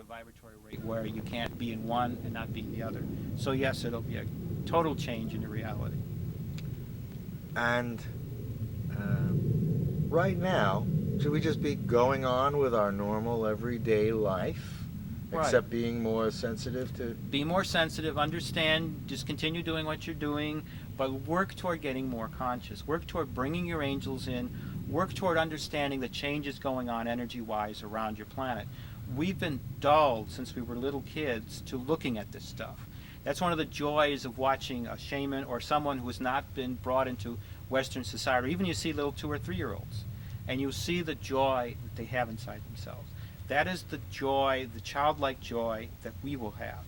a vibratory rate where you can't be in one and not be in the other. So yes, it'll be a total change in your reality. And right now, should we just be going on with our normal everyday life, Right. except being more sensitive to... Be more sensitive, understand, just continue doing what you're doing, but work toward getting more conscious. Work toward bringing your angels in. Work toward understanding the changes going on energy-wise around your planet. We've been dulled since we were little kids to looking at this stuff. That's one of the joys of watching a shaman or someone who has not been brought into Western society. Even you see little 2 or 3-year-olds, and you see the joy that they have inside themselves. That is the joy, the childlike joy that we will have,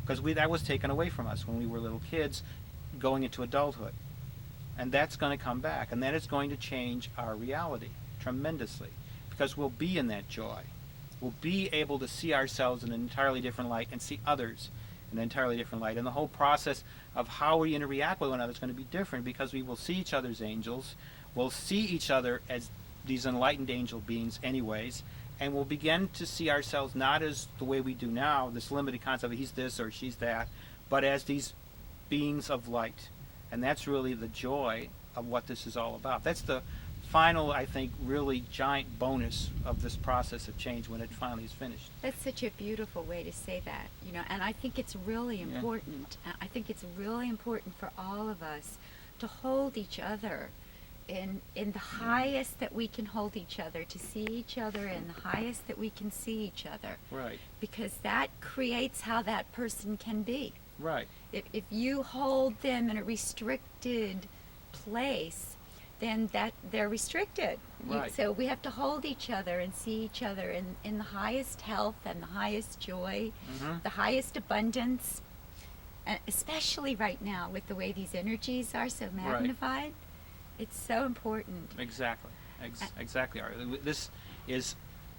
because that was taken away from us when we were little kids going into adulthood. And that's going to come back, and that is going to change our reality tremendously, because we'll be in that joy. We'll be able to see ourselves in an entirely different light and see others in an entirely different light. And the whole process of how we interact with one another is going to be different, because we will see each other's angels, we'll see each other as these enlightened angel beings anyways, and we'll begin to see ourselves not as the way we do now, this limited concept of he's this or she's that, but as these beings of light. And that's really the joy of what this is all about. That's the final, I think, really giant bonus of this process of change when it finally is finished. That's such a beautiful way to say that, you know, and I think it's really important. I think it's really important for all of us to hold each other in the highest that we can hold each other, to see each other in the highest that we can see each other. Right. Because that creates how that person can be. Right. If you hold them in a restricted place, then that they're restricted. Right. So we have to hold each other and see each other in the highest health and the highest joy, the highest abundance, and especially right now with the way these energies are so magnified. Right. It's so important. Exactly. Exactly. This is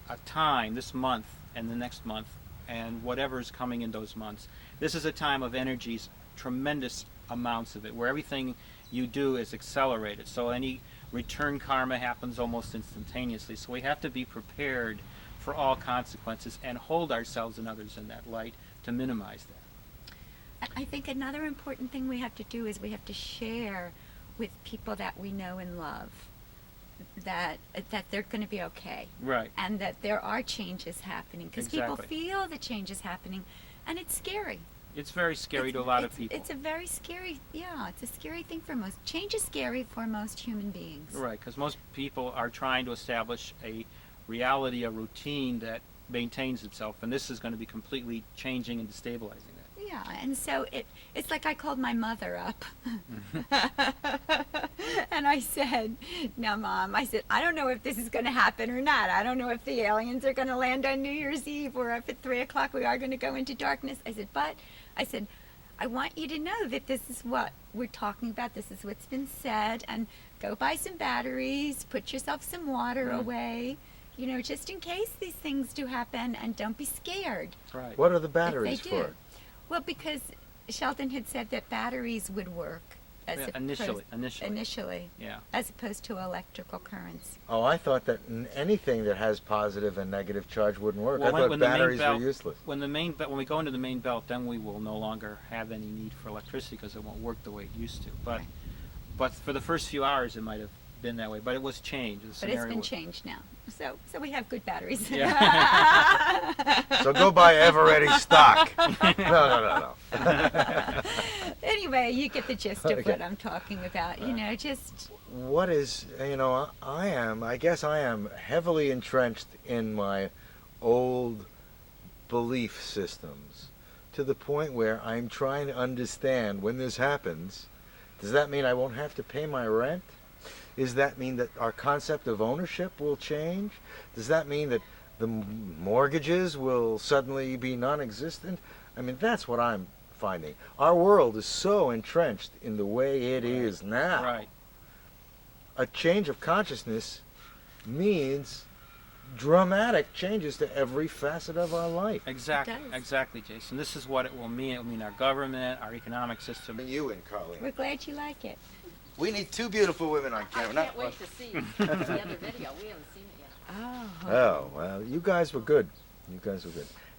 a time, this month and the next month, and whatever is coming in those months. This is a time of energies, tremendous amounts of it, where everything you do is accelerated. So any return karma happens almost instantaneously. So we have to be prepared for all consequences and hold ourselves and others in that light to minimize that. I think another important thing we have to do is we have to share with people that we know and love that they're going to be okay. Right. And that there are changes happening, because people feel the changes happening, and it's scary. It's very scary to a lot of people. It's a very scary, it's a scary thing for most. Change is scary for most human beings. Right, because most people are trying to establish a reality, a routine that maintains itself, and this is going to be completely changing and destabilizing that. Yeah, and so it's like I called my mother up. And I said, now Mom, I said, I don't know if this is going to happen or not. I don't know if the aliens are going to land on New Year's Eve, or if at 3 o'clock we are going to go into darkness. I said, I want you to know that this is what we're talking about. This is what's been said, and go buy some batteries, put yourself some water away, you know, just in case these things do happen, and don't be scared. Right. What are the batteries for? Well, because Sheldon had said that batteries would work initially, yeah, as opposed to electrical currents. Oh, I thought that anything that has positive and negative charge wouldn't work. Well, I thought batteries were useless. When we go into the main belt, then we will no longer have any need for electricity, because it won't work the way it used to. But for the first few hours, it might have been that way. But it was changed. But it's been changed now. So we have good batteries. Yeah. So go buy ever-ready stock. No. Anyway, you get the gist of what I'm talking about. You know, just... What is, you know, I guess I am heavily entrenched in my old belief systems, to the point where I'm trying to understand, when this happens, does that mean I won't have to pay my rent? Does that mean that our concept of ownership will change? Does that mean that the mortgages will suddenly be non-existent? I mean, that's what I'm finding. Our world is so entrenched in the way it is now. Right. A change of consciousness means dramatic changes to every facet of our life. Exactly, Jason. This is what it will mean. It will mean our government, our economic system. And you and Colleen. We're glad you like it. We need 2 beautiful women on camera. I can't wait to see the other video. We haven't seen it yet. Oh. Oh, well, you guys were good.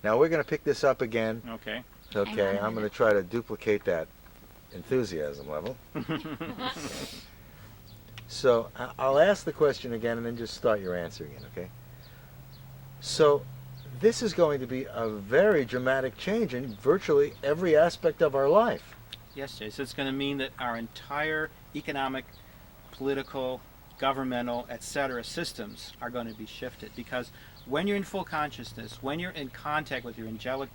Now, Now we're going to pick this up again. Okay. Okay, Hang on a I'm going to minute. try to duplicate that enthusiasm level. So I'll ask the question again and then just start your answer again, okay? So this is going to be a very dramatic change in virtually every aspect of our life. Yes, Jay. So it's going to mean that our entire economic, political, governmental, etc. systems are going to be shifted, because when you're in full consciousness, when you're in contact with your angelic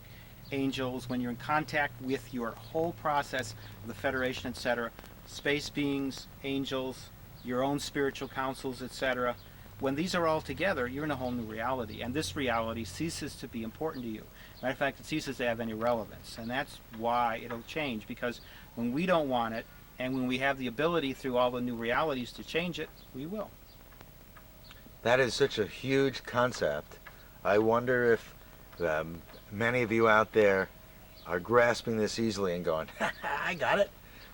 angels, when you're in contact with your whole process of the Federation, etc., space beings, angels, your own spiritual councils, etc., when these are all together, you're in a whole new reality, and this reality ceases to be important to you. Matter of fact, it ceases to have any relevance, and that's why it'll change, because when we don't want it, and when we have the ability through all the new realities to change it, we will. That is such a huge concept. I wonder if many of you out there are grasping this easily and going, I got it.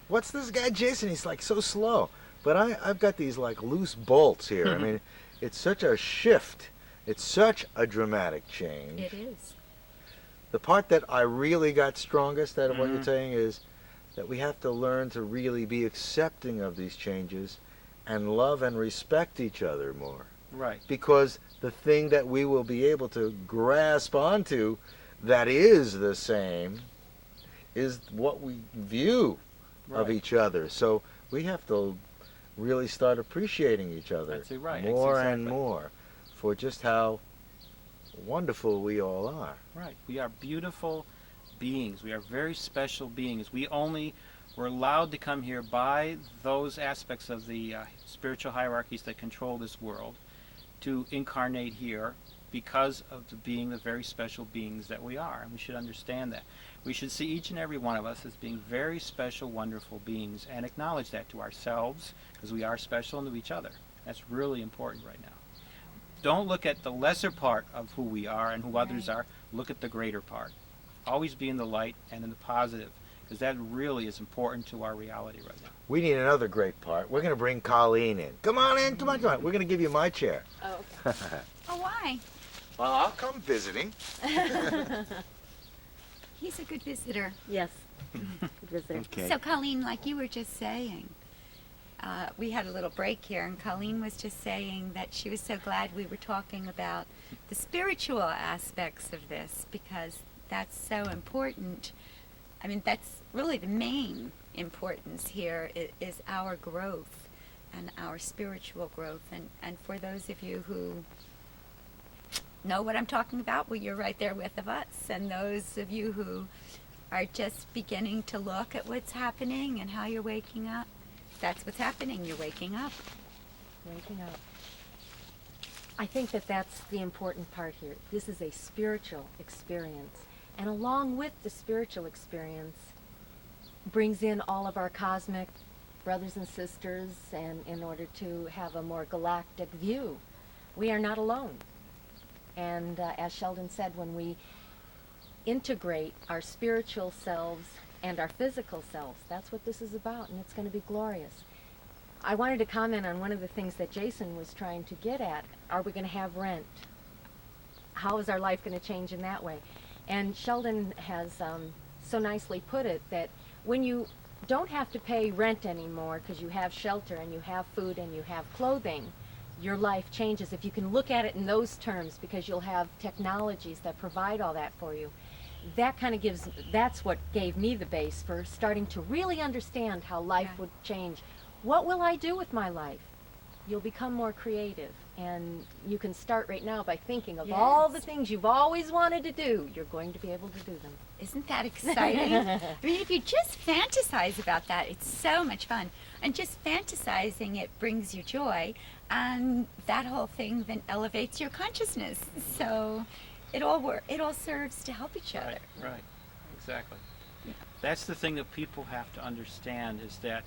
What's this guy Jason? He's like so slow. But I've got these like loose bolts here. I mean, it's such a shift. It's such a dramatic change. It is. The part that I really got strongest out of what you're Mhm. saying is that we have to learn to really be accepting of these changes and love and respect each other more. Right. Because the thing that we will be able to grasp onto that is the same is what we view of Right. each other. So we have to really start appreciating each other That's it, right. more and Exactly. more for just how wonderful we all are. Right. We are beautiful beings. We are very special beings. We only were allowed to come here by those aspects of the spiritual hierarchies that control this world to incarnate here because of being the very special beings that we are. And we should understand that. We should see each and every one of us as being very special, wonderful beings and acknowledge that to ourselves, because we are special, and to each other. That's really important right now. Don't look at the lesser part of who we are and who others Right. are. Look at the greater part. Always be in the light and in the positive, because that really is important to our reality right now. We need another great part. We're going to bring Colleen in. Come on in, come on, come on. We're going to give you my chair. Oh, Oh, why? Well, I'll come visiting. He's a good visitor. yes. Good visitor. Okay. So, Colleen, like you were just saying, we had a little break here, and Colleen was just saying that she was so glad we were talking about the spiritual aspects of this, because that's so important. I mean, that's really the main importance here is our growth and our spiritual growth. And for those of you who know what I'm talking about, well, you're right there with us. And those of you who are just beginning to look at what's happening and how you're waking up, that's what's happening. You're waking up. Waking up. I think that that's the important part here. This is a spiritual experience. And along with the spiritual experience brings in all of our cosmic brothers and sisters, and in order to have a more galactic view. We are not alone. And as Sheldon said, when we integrate our spiritual selves and our physical selves, that's what this is about, and it's going to be glorious. I wanted to comment on one of the things that Jason was trying to get at. Are we going to have rent? How is our life going to change in that way? And Sheldon has so nicely put it that when you don't have to pay rent anymore because you have shelter and you have food and you have clothing, your life changes. If you can look at it in those terms, because you'll have technologies that provide all that for you. That kind of gives, that's what gave me the base for starting to really understand how life Yeah. would change. What will I do with my life? You'll become more creative, and you can start right now by thinking of all the Yes. things you've always wanted to do. You're going to be able to do them. Isn't that exciting? I mean, if you just fantasize about that, it's so much fun. And just fantasizing it brings you joy, and that whole thing then elevates your consciousness. So it all serves to help each other. Right. Exactly. Yeah. That's the thing that people have to understand, is that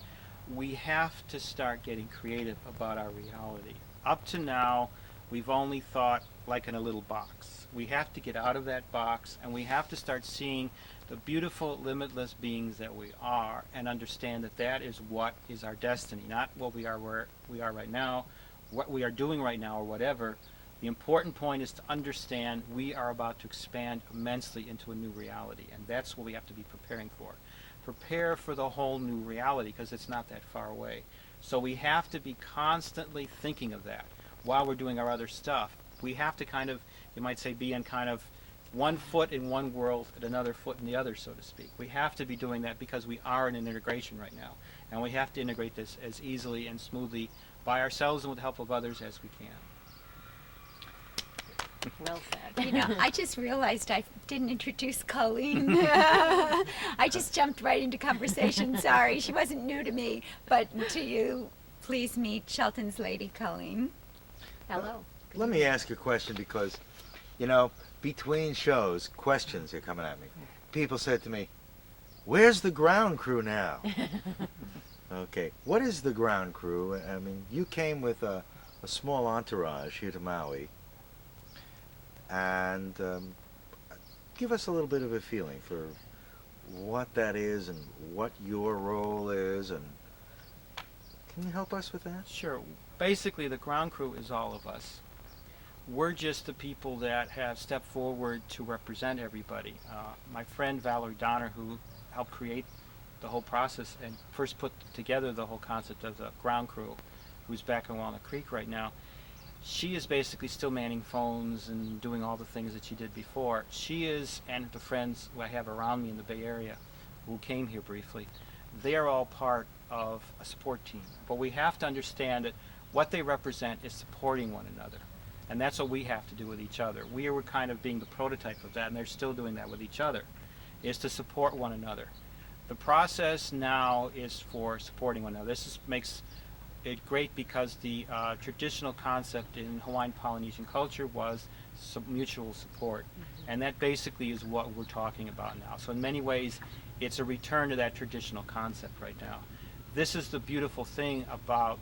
we have to start getting creative about our reality. Up to now, we've only thought like in a little box. We have to get out of that box, and we have to start seeing the beautiful, limitless beings that we are, and understand that that is what is our destiny, not what we are where we are right now, what we are doing right now, or whatever, The important point is to understand we are about to expand immensely into a new reality, and that's what we have to be preparing for. Prepare for the whole new reality, because it's not that far away. So we have to be constantly thinking of that while we're doing our other stuff. We have to kind of, you might say, be in kind of one foot in one world and another foot in the other, so to speak. We have to be doing that because we are in an integration right now, and we have to integrate this as easily and smoothly by ourselves and with the help of others as we can. Well said. You know, I just realized I didn't introduce Colleen. I just jumped right into conversation. Sorry, she wasn't new to me. But to you, please meet Shelton's lady, Colleen. Hello. Let me ask you a question, because, you know, between shows, questions are coming at me. People said to me, "Where's the ground crew now?" Okay, what is the ground crew? I mean, you came with a small entourage here to Maui, and give us a little bit of a feeling for what that is and what your role is, and can you help us with that? Sure. Basically, the ground crew is all of us. We're just the people that have stepped forward to represent everybody. My friend Valerie Donner, who helped create the whole process and first put together the whole concept of the ground crew, who's back in Walnut Creek right now, she is basically still manning phones and doing all the things that she did before. She is, and the friends who I have around me in the Bay Area who came here briefly, they are all part of a support team. But we have to understand that what they represent is supporting one another. And that's what we have to do with each other. We were kind of being the prototype of that, and they're still doing that with each other, is to support one another. The process now is for supporting one another. Makes it great because the traditional concept in Hawaiian Polynesian culture was mutual support. And that basically is what we're talking about now. So in many ways, it's a return to that traditional concept right now. This is the beautiful thing about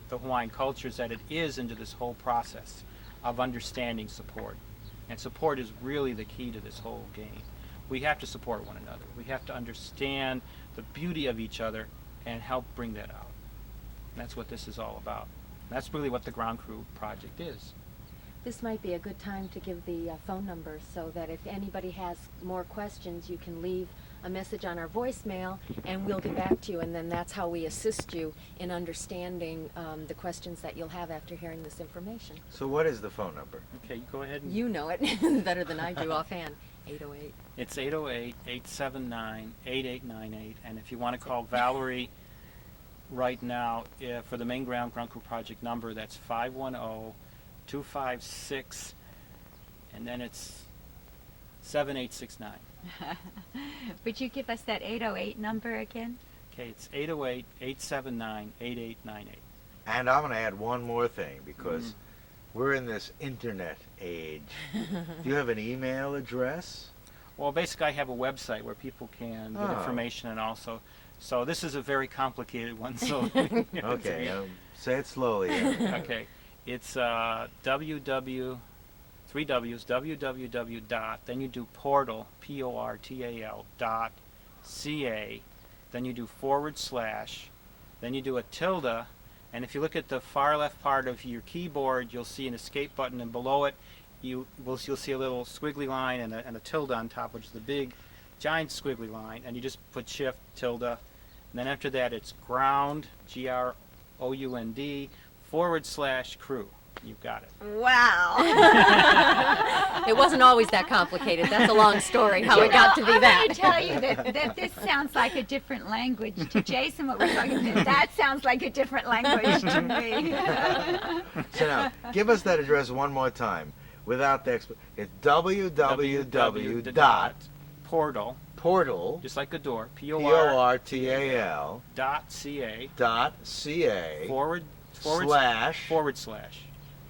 the Hawaiian culture, is that it is into this whole process of understanding support. And support is really the key to this whole game. We have to support one another. We have to understand the beauty of each other and help bring that out. And that's what this is all about. That's really what the Ground Crew project is. This might be a good time to give the phone number so that if anybody has more questions, you can leave a message on our voicemail and we'll get back to you, and then that's how we assist you in understanding the questions that you'll have after hearing this information. So what is the phone number? Okay, you go ahead and... You know it better than I do offhand. 808. It's 808-879-8898, and if you want to call Valerie right now for the main Ground Crew project number, that's 510-256, and then it's 7869. Would you give us that 808 number again? Okay, it's 808-879-8898. And I'm going to add one more thing, because we're in this internet age. Do you have an email address? Well, basically I have a website where people can get information, and also, so this is a very complicated one, so... Okay, say it slowly. Okay, it's www, then you do portal, P-O-R-T-A-L, .ca, then you do /, then you do a tilde, and if you look at the far left part of your keyboard, you'll see an escape button, and below it you'll see a little squiggly line and a tilde on top, which is the big giant squiggly line, and you just put shift tilde, and then after that it's ground, G-R-O-U-N-D, / crew. You've got it. Wow. It wasn't always that complicated. That's a long story how it got to be I'm that. going to tell you that this sounds like a different language to Jason, what we're talking about. That sounds like a different language to me. So now, give us that address one more time without the it's www. Portal, just like a door, P-O-R-T-A-L, .ca /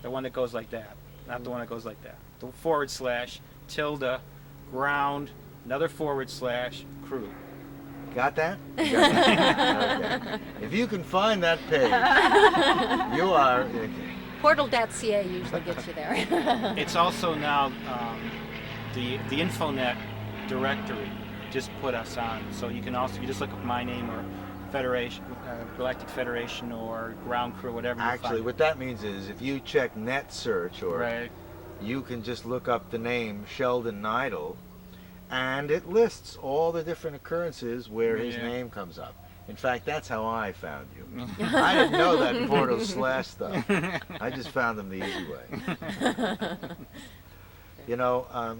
the one that goes like that, not the one that goes like that. The / tilde, ground, another / crew. Got that? You got that? Okay. If you can find that page, you are... Portal.ca usually gets you there. It's also now the Infonet directory just put us on, so you can also, you just look up my name or Galactic Federation or ground crew, whatever you Actually, find. what that means is if you check net search, or Right. you can just look up the name Sheldon Nidle, and it lists all the different occurrences where his Yeah. name comes up. In fact, that's how I found you. I didn't know that portal slash stuff. I just found them the easy way. You know,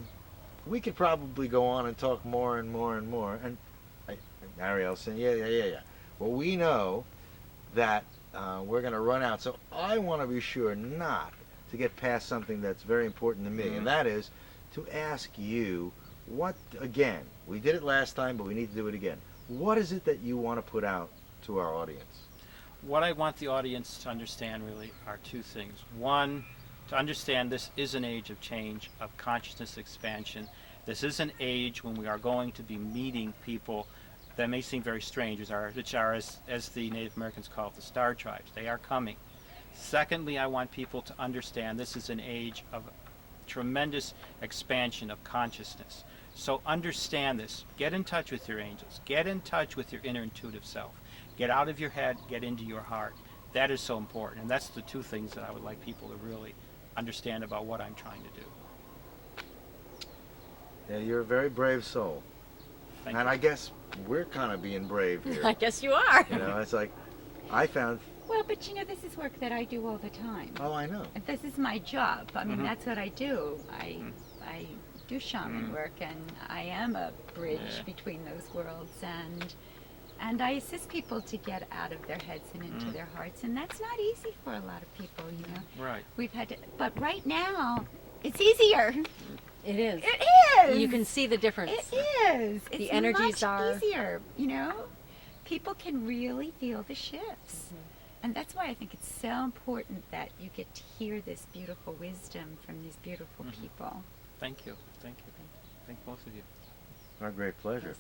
we could probably go on and talk more and more and more. And Ariel's saying, yeah. Well, we know that we're going to run out. So I want to be sure not to get past something that's very important to me, and that is to ask you what, again, we did it last time, but we need to do it again. What is it that you want to put out to our audience? What I want the audience to understand really are two things. One, to understand this is an age of change, of consciousness expansion. This is an age when we are going to be meeting people that may seem very strange, which are as the Native Americans call it, the star tribes. They are coming. Secondly, I want people to understand this is an age of tremendous expansion of consciousness. So understand this. Get in touch with your angels. Get in touch with your inner intuitive self. Get out of your head, get into your heart. That is so important. And that's the two things that I would like people to really understand about what I'm trying to do. Yeah, you're a very brave soul. Thank And you. I guess we're kind of being brave here. I guess you are. You know, it's like, I found, Well, but you know, this is work that I do all the time. oh, I know. And this is my job. I mean, Mhm. that's what I do. I do shaman work, and I am a bridge Yeah. between those worlds, and I assist people to get out of their heads and into their hearts, and that's not easy for a lot of people, you know. Right. We've had to, but right now, it's easier. It is. It is. You can see the difference. It is. It's The energies much are- easier, you know. People can really feel the shifts. And that's why I think it's so important that you get to hear this beautiful wisdom from these beautiful people. Thank you. Thank you. Thank both of you. Our great pleasure.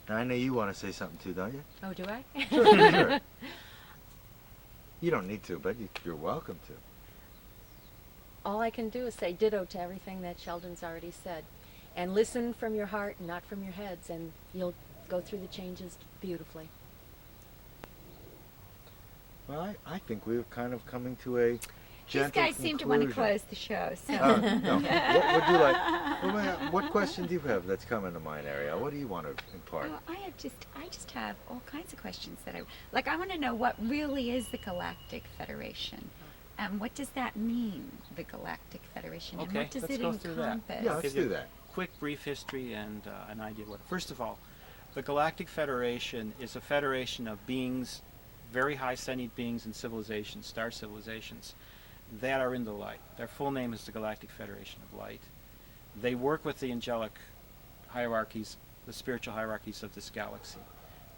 Now, I know you want to say something too, don't you? Oh, do I? Sure. You don't need to, but you're welcome to. All I can do is say ditto to everything that Sheldon's already said. And listen from your heart, not from your heads, and you'll go through the changes beautifully. Well, I think we're kind of coming to a gentle These guys seem to want to conclusion. close the show, so. No. What would you like? What question do you have that's coming to mind, Ariel? What do you want to impart? Well, I just have all kinds of questions that I want to know what really is the Galactic Federation, and what does that mean, the Galactic Federation, and Okay, what does let's it go through that. encompass? Yeah, let's Give you do that. Quick, brief history and an idea of what. First of all, the Galactic Federation is a federation of beings, very high sentient beings and civilizations, star civilizations, that are in the light. Their full name is the Galactic Federation of Light. They work with the angelic hierarchies, the spiritual hierarchies of this galaxy.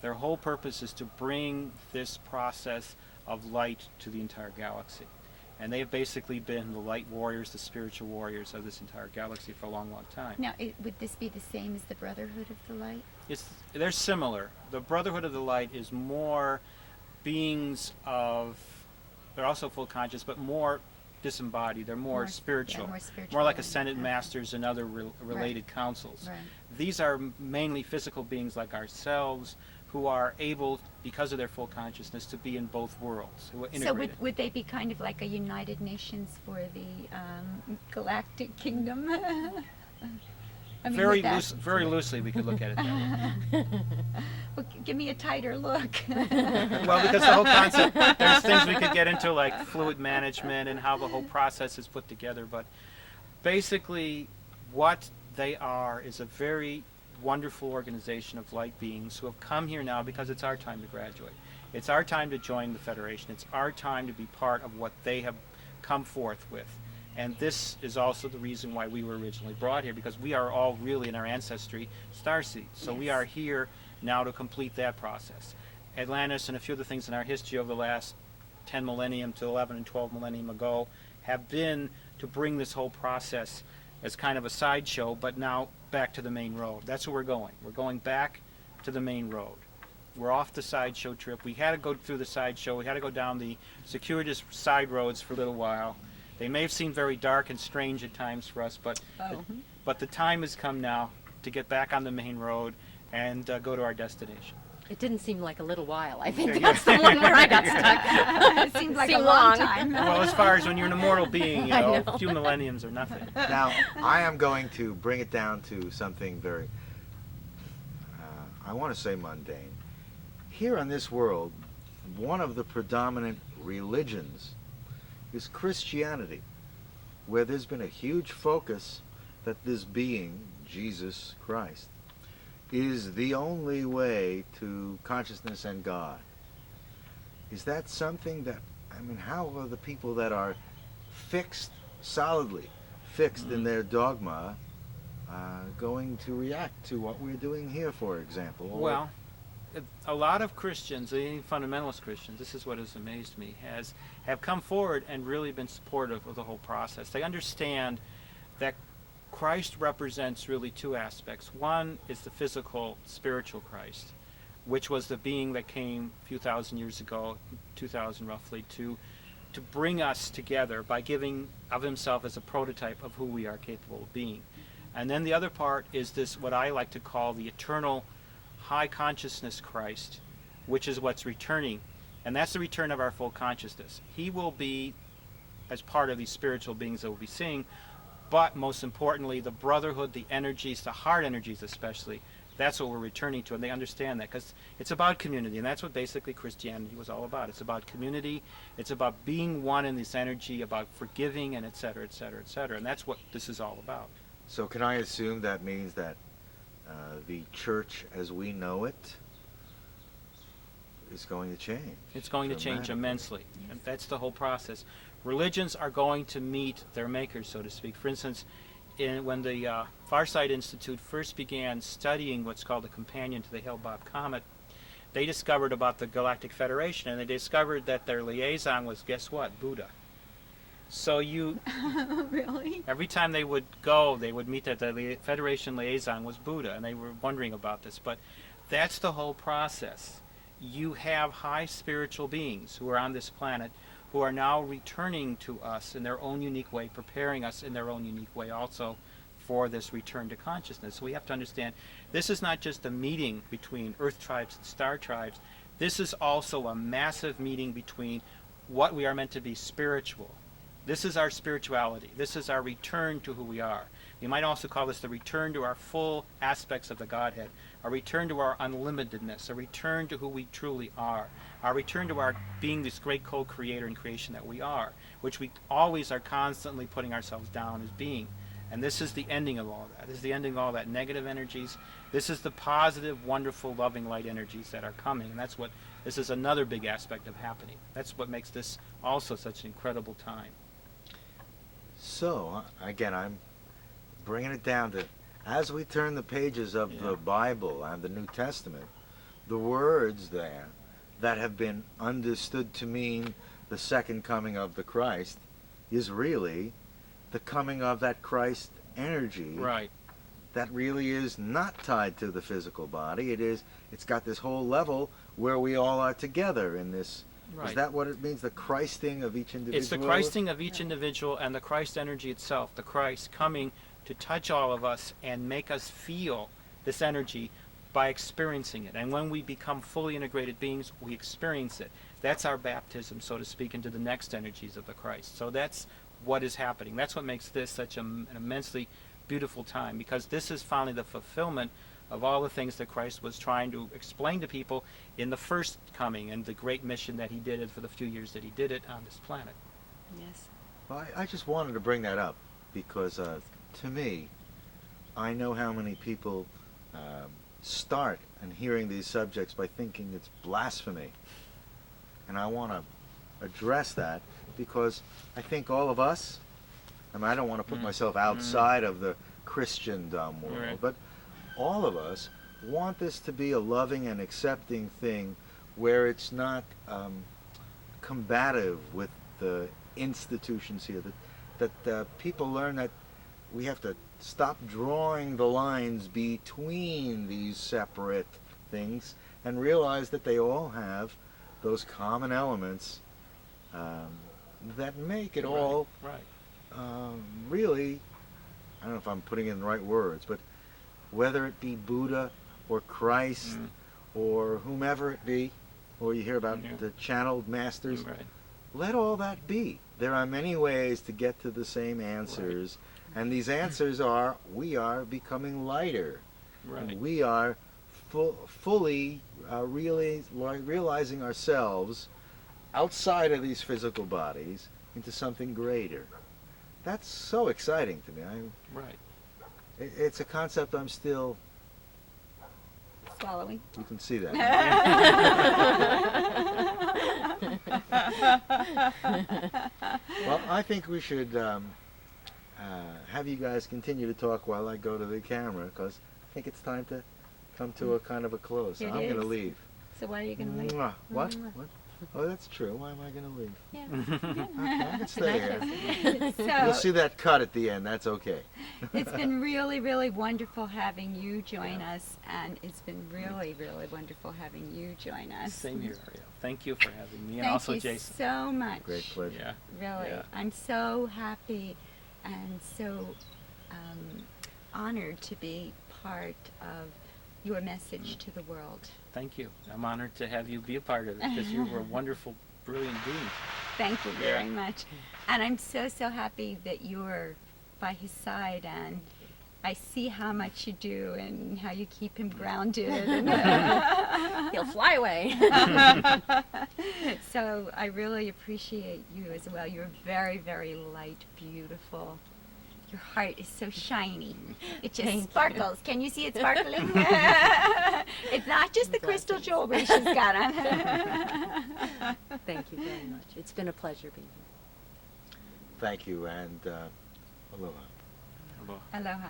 Their whole purpose is to bring this process of light to the entire galaxy. And they've basically been the light warriors, the spiritual warriors of this entire galaxy for a long, long time. Now, would this be the same as the Brotherhood of the Light? They're similar. The Brotherhood of the Light is more beings of, they're also full conscious, but more disembodied. They're more spiritual. Yeah, more spiritual. More like than- ascended okay. masters and other related councils. Right. These are mainly physical beings like ourselves who are able, because of their full consciousnness, to be in both worlds, who are So integrated. would they be kind of like a United Nations for the Galactic Kingdom? I mean, very would that- very loosely, we could look at it that way. Well, give me a tighter look. Well, because the whole concept, there's things we could get into like fluid management and how the whole process is put together, but basically what they are is a very wonderful organization of light beings who have come here now because it's our time to graduate. It's our time to join the Federation. It's our time to be part of what they have come forth with. And this is also the reason why we were originally brought here, because we are all really in our ancestry starseeds. So we Yes. are here now to complete that process. Atlantis and a few of the things in our history over the last 10 millennium to 11 and 12 millennium ago have been to bring this whole process as kind of a sideshow, but now back to the main road. That's where we're going. We're going back to the main road. We're off the sideshow trip. We had to go through the sideshow. We had to go down the circuitous side roads for a little while. They may have seemed very dark and strange at times for us, but the time has come now to get back on the main road and go to our destination. It didn't seem like a little while. I think that's the one where I got stuck. It seemed like a Seemed long long. time. Well, as far as when you're an immortal being, you I know, know. a few millenniums are nothing. Now, I am going to bring it down to something very, I want to say mundane. Here in this world, one of the predominant religions is Christianity, where there's been a huge focus that this being, Jesus Christ, is the only way to consciousness and God. Is that something that, I mean, how are the people that are fixed, solidly fixed in their dogma, going to react to what we're doing here, for example? Or- Well, a lot of Christians, even fundamentalist Christians, this is what has amazed me, have come forward and really been supportive of the whole process. They understand that Christ represents really two aspects. One is the physical, spiritual Christ, which was the being that came a few thousand years ago, 2,000 roughly, to bring us together by giving of himself as a prototype of who we are capable of being. And then the other part is this, what I like to call the eternal high consciousness Christ, which is what's returning. And that's the return of our full consciousness. He will be, as part of these spiritual beings that we'll be seeing, but most importantly, the brotherhood, the energies, the heart energies especially, that's what we're returning to. And they understand that because it's about community. And that's what basically Christianity was all about. It's about community. It's about being one in this energy, about forgiving, and et cetera, et cetera, et cetera. And that's what this is all about. So can I assume that means that the church as we know it is going to change? It's going to change dramatically? immensely. And that's the whole process. Religions are going to meet their makers, so to speak. For instance, when the Farsight Institute first began studying what's called the companion to the Hale-Bopp comet, they discovered about the Galactic Federation, and they discovered that their liaison was, guess what, Buddha. So Really? every time they would go, they would meet that the Federation liaison was Buddha, and they were wondering about this. But that's the whole process. You have high spiritual beings who are on this planet who are now returning to us in their own unique way, preparing us in their own unique way also for this return to consciousness. So we have to understand this is not just a meeting between Earth tribes and star tribes. This is also a massive meeting between what we are meant to be spiritual. This is our spirituality. This is our return to who we are. We might also call this the return to our full aspects of the Godhead, a return to our unlimitedness, a return to who we truly are, our return to our being this great co-creator and creation that we are, which we always are constantly putting ourselves down as being. And this is the ending of all that. This is the ending of all that negative energies. This is the positive, wonderful, loving light energies that are coming. And that's what, this is another big aspect of happening. That's what makes this also such an incredible time. So, again, I'm bringing it down to, as we turn the pages of Yeah. the Bible and the New Testament, the words there that have been understood to mean the second coming of the Christ is really the coming of that Christ energy Right. that really is not tied to the physical body. It's got this whole level where we all are together in this. Right. Is that what it means, the Christing of each individual? It's the Christing of each individual and the Christ energy itself, the Christ coming to touch all of us and make us feel this energy by experiencing it. And when we become fully integrated beings, we experience it. That's our baptism, so to speak, into the next energies of the Christ. So that's what is happening. That's what makes this such an immensely beautiful time, because this is finally the fulfillment of all the things that Christ was trying to explain to people in the first coming and the great mission that he did it for the few years that he did it on this planet. Yes. Well, I just wanted to bring that up because, to me, I know how many people start and hearing these subjects by thinking it's blasphemy. And I want to address that because I think all of us, I mean, I don't want to put myself outside of the Christendom world, Right. but all of us want this to be a loving and accepting thing where it's not combative with the institutions here, that people learn that we have to stop drawing the lines between these separate things and realize that they all have those common elements that make it all Right. really, I don't know if I'm putting in the right words, but whether it be Buddha or Christ or whomever it be, or you hear about Yeah. the channeled masters. Right. Let all that be. There are many ways to get to the same answers, and these answers are: we are becoming lighter. Right. We are fully really realizing ourselves outside of these physical bodies into something greater. That's so exciting to me. Right. It's a concept I'm still. Swallowing. You can see that. Well, I think we should have you guys continue to talk while I go to the camera, because I think it's time to come to a kind of a close. It I'm going to is. leave. So why are you going to leave? Mwah. What? What? Oh, that's true. Why am I going to leave? Yeah. Okay, I can stay here. You'll So see that cut at the end. That's okay. it's been really, really wonderful having you join us, and it's been really, really wonderful having you join us. Same here, Ariel. Thank you for having me, and Thank also you Jason. so much. Great pleasure. Yeah. Really, Yeah. I'm so happy and so honored to be part of your message to the world. Thank you. I'm honored to have you be a part of it because you were a wonderful, brilliant being. Thank you very Yeah. much. And I'm so, so happy that you're by his side, and I see how much you do and how you keep him grounded. And He'll fly away. so I really appreciate you as well. You're very, very light, beautiful. Your heart is so shiny. It just Thank you. sparkles. Can you see it sparkling? It's not just the crystal jewelry she's got on. Thank you very much. It's been a pleasure being here. Thank you, and aloha. Aloha. Aloha.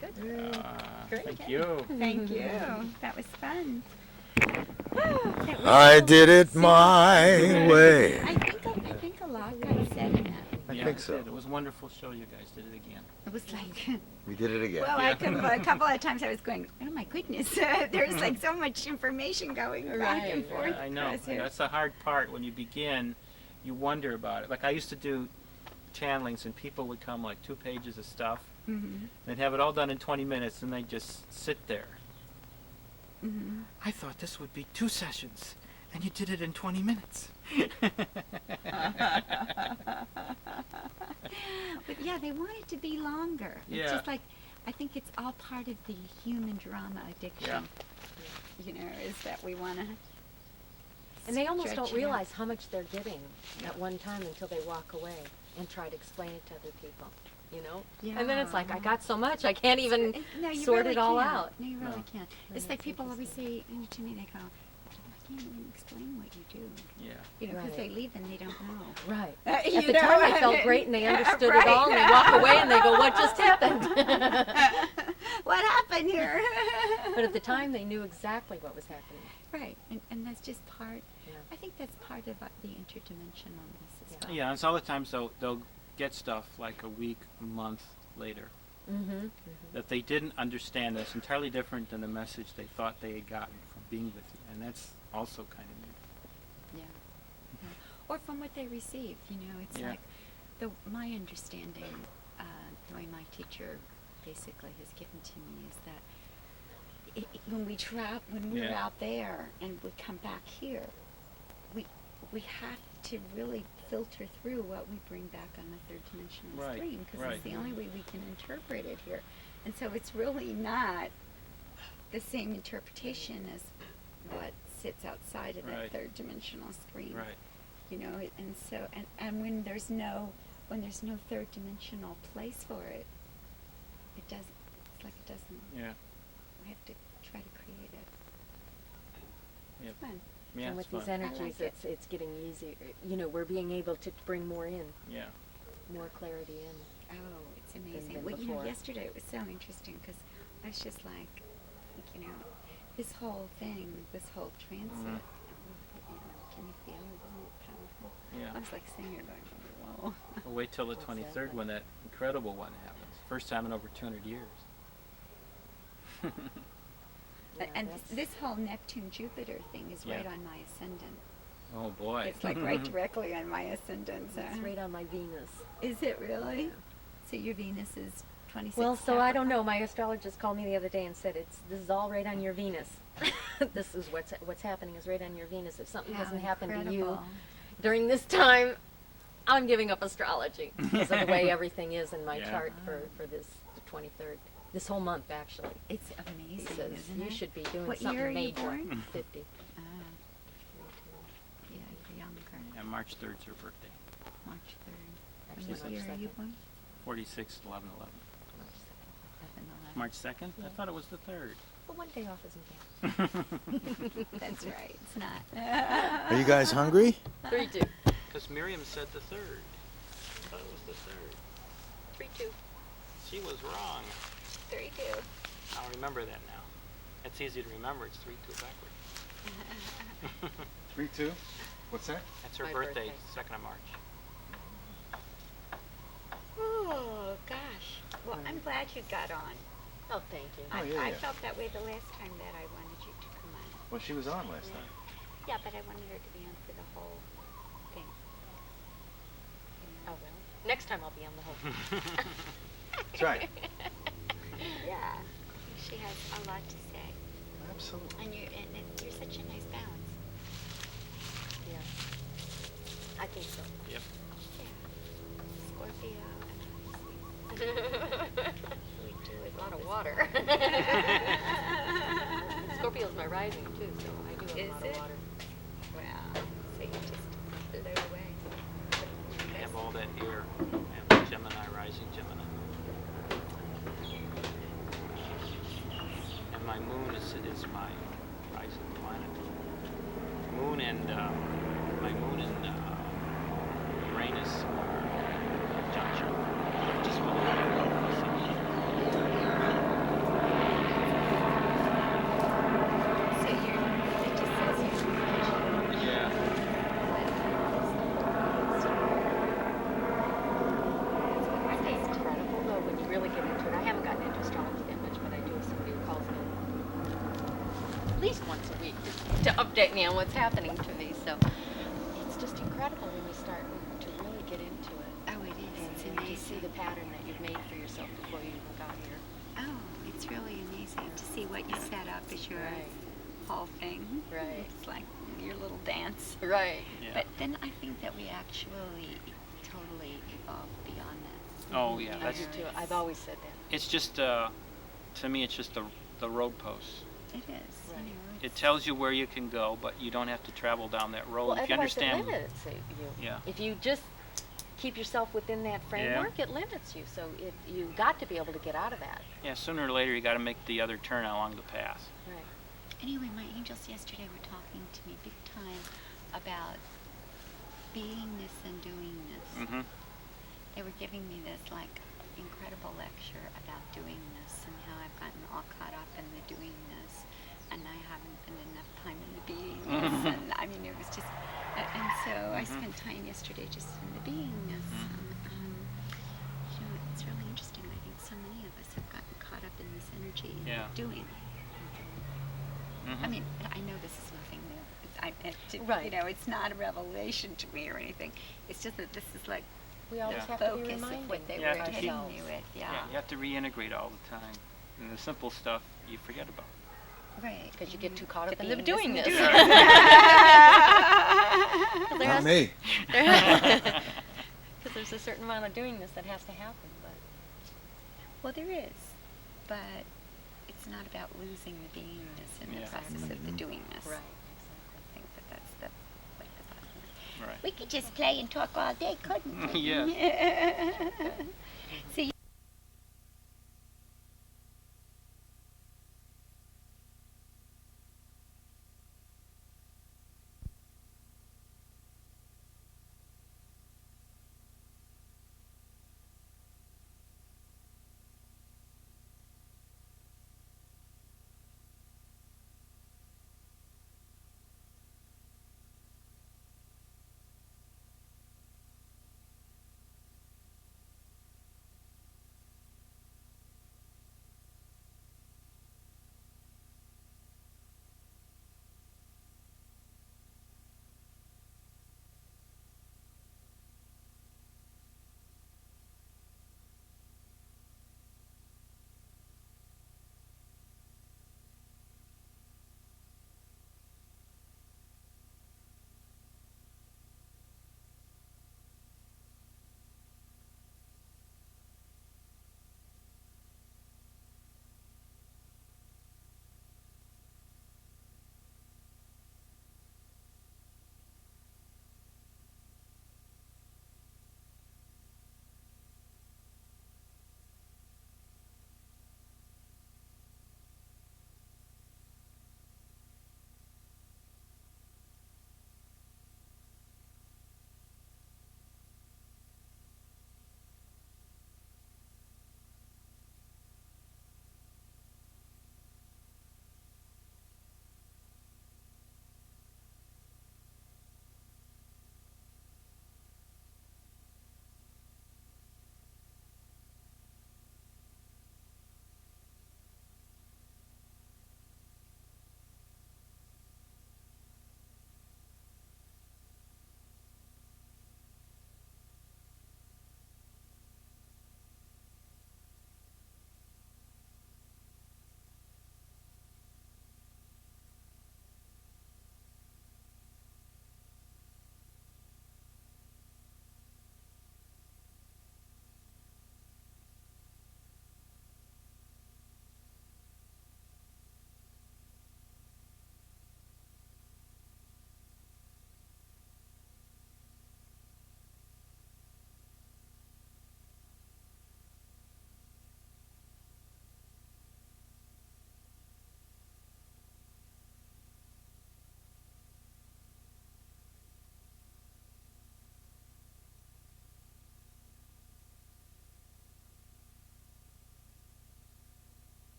Good. Great. Thank you. Thank you. That was fun. That was I so- did it so- my way. I think a lot got said in that. I Yeah, think it so. did. It was a wonderful show. You guys did it again. It was like, We did it again. well, I could, a couple of times I was going, oh my goodness, there's like so much information going back and Right, forth. I know. across here. That's the hard part. When you begin, you wonder about it. Like I used to do channelings, and people would come like 2 pages of stuff. Mhm. They'd have it all done in 20 minutes, and they'd just sit there. Mhm. I thought this would be 2 sessions, and you did it in 20 minutes. But yeah, they want it to be longer. It's Yeah. just like, I think it's all part of the human drama addiction. You know, is that we want to. And they almost don't realize how much they're getting at one time until they walk away and try to explain it to other people, you know? And then it's like, I got so much, I can't even No, you sort really it all can't. out. No, you really No. can't. It's like people always say to me, they go, I can't even explain what you do. Yeah. You know, because Right. they leave and they don't know. Right. You At the know, time, they I felt mean, great and they understood right. it all, and they walk away and they go, what just happened? What happened here? But at the time, they knew exactly what was happening. Right, and that's just part. Yeah. I think that's part of the interdimensionalness as well. Yeah, and so all the times they'll get stuff like a week, a month later Mm-hmm. that they didn't understand. That's entirely different than the message they thought they had gotten from being with you, and that's also kind of neat. Yeah. Or from what they receive, you know, it's Yeah. like my understanding, the way my teacher basically has given to me is that when we're Yeah. out there and we come back here, we have to really filter through what we bring back on the third dimensional Right, stream, because right. it's the only way we can interpret it here. And so it's really not the same interpretation as what sits outside of that Right. third dimensional screen. Right. You know, and so and when there's no third dimensional place for it, it's like it doesn't. Yeah. We have to try to create it. Yep. Fun. Yeah. And It's with these fun. energies, like it. it's getting easier. You know, we're being able to bring more in, Yeah. more clarity in. Oh, it's amazing. than Well, you know, before. yesterday it was so interesting because I was just like, you know, this whole thing, this whole transit. You know, can you feel it? Isn't it powerful? Yeah. I was like sitting here going, whoa. Well, wait till the 23rd when that incredible one happens. First time in over 200 years. Yeah, And that's- this whole Neptune-Jupiter thing is right Yeah. on my ascendant. Oh boy. It's like right directly on my ascendant. So. It's right on my Venus. Is it really? So your Venus is 26th. Well, so I don't Capricorn. know. My astrologist called me the other day and said this is all right on your Venus. This is what's happening is right on your Venus. If something How doesn't happen to you incredible. during this time, I'm giving up astrology because of the way everything is in my Yeah. chart for this the 23rd. This whole month, actually. It's He amazing, says isn't you it? should be doing What something year are you major. born? 50. Ah, yeah, you're younger. Yeah, March 3rd's her birthday. March 3rd. Actually, And what March year are you 2nd. born? 46, 11, 11. March 2nd. March 2nd? I thought it was the 3rd. Well, one day off isn't bad. That's right. It's not. Are you guys hungry? 3-2. Because Miriam said the 3rd. I thought it was the 3rd. 3-2. She was wrong. 32. I'll remember that now. It's easy to remember. It's 3-2 backward. 3-2. What's that? That's her My birthday, birthday. 2nd of March. Oh, gosh. Well, I'm glad you got on. Oh, thank you. Oh, yeah, I yeah. felt that way the last time that I wanted you to come on. Well, she was on last time. Yeah, but I wanted her to be on for the whole thing. Oh, well. Next time I'll be on the whole. That's right. Yeah. She has a lot to say. Absolutely. And you're such a nice balance. Yeah. I think so. Yep. Yeah. Scorpio and we do it A lot of water. Scorpio's my rising, too, so I do have Is a lot it? of water. Wow. So you just blew away. I have all that air. I have Gemini, rising Gemini. And my moon is my rising planet. Moon and my moon and Uranus are junction. Just below the sun. So it just says you're Yeah. I think it's incredible, though, when you really get into it. I haven't gotten into astrology that much, but I do have somebody who calls me at least once a week to update me on what's happening to me. So it's just incredible when you start to really get into it. Oh, it is. It's And you see amazing. the pattern that you've made for yourself before you even got here. Oh, it's really amazing to see what you set up as your Right. whole thing. Right. It's like your little dance. Right. Yeah. But then I think that we actually totally evolved beyond that. Oh yeah. I That's. do too. I've always said that. It's just to me, it's just the road posts. It is. Right. You know, It tells you where you can go, but you don't have to travel down that road. Well, If you otherwise understand. it limits you. Yeah. If you just keep yourself within that framework, it limits you. So you got to be able to get out of that. Yeah, sooner or later you got to make the other turn along the path. Right. Anyway, my angels yesterday were talking to me big time about beingness and doingness. Mm-hmm. They were giving me this like incredible lecture about doingness and how I've gotten all caught up in the doingness and I haven't been enough time in the beingness. And I mean, it was just, and so I spent time yesterday just in the beingness. You know, it's really interesting. I think so many of us have gotten caught up in this energy Yeah. of doing. Mm-hmm. I mean, I know this is nothing new. Right. You know, it's not a revelation to me or anything. It's just that this is like We always Yeah. have to be focus reminding of what they Yeah, were to hitting ourselves. me with. Yeah, you have to reintegrate all the time. And the simple stuff you forget about. Right. Because you get too caught The up in the beingness doing and the this. doing. Not me. Because there's a certain amount of doing this that has to happen. But Well, there is, but it's not about losing the beingness in Yeah. the process of the doingness. right, I think that that's the bottom line. Right. We could just play and talk all day, couldn't we? Yes.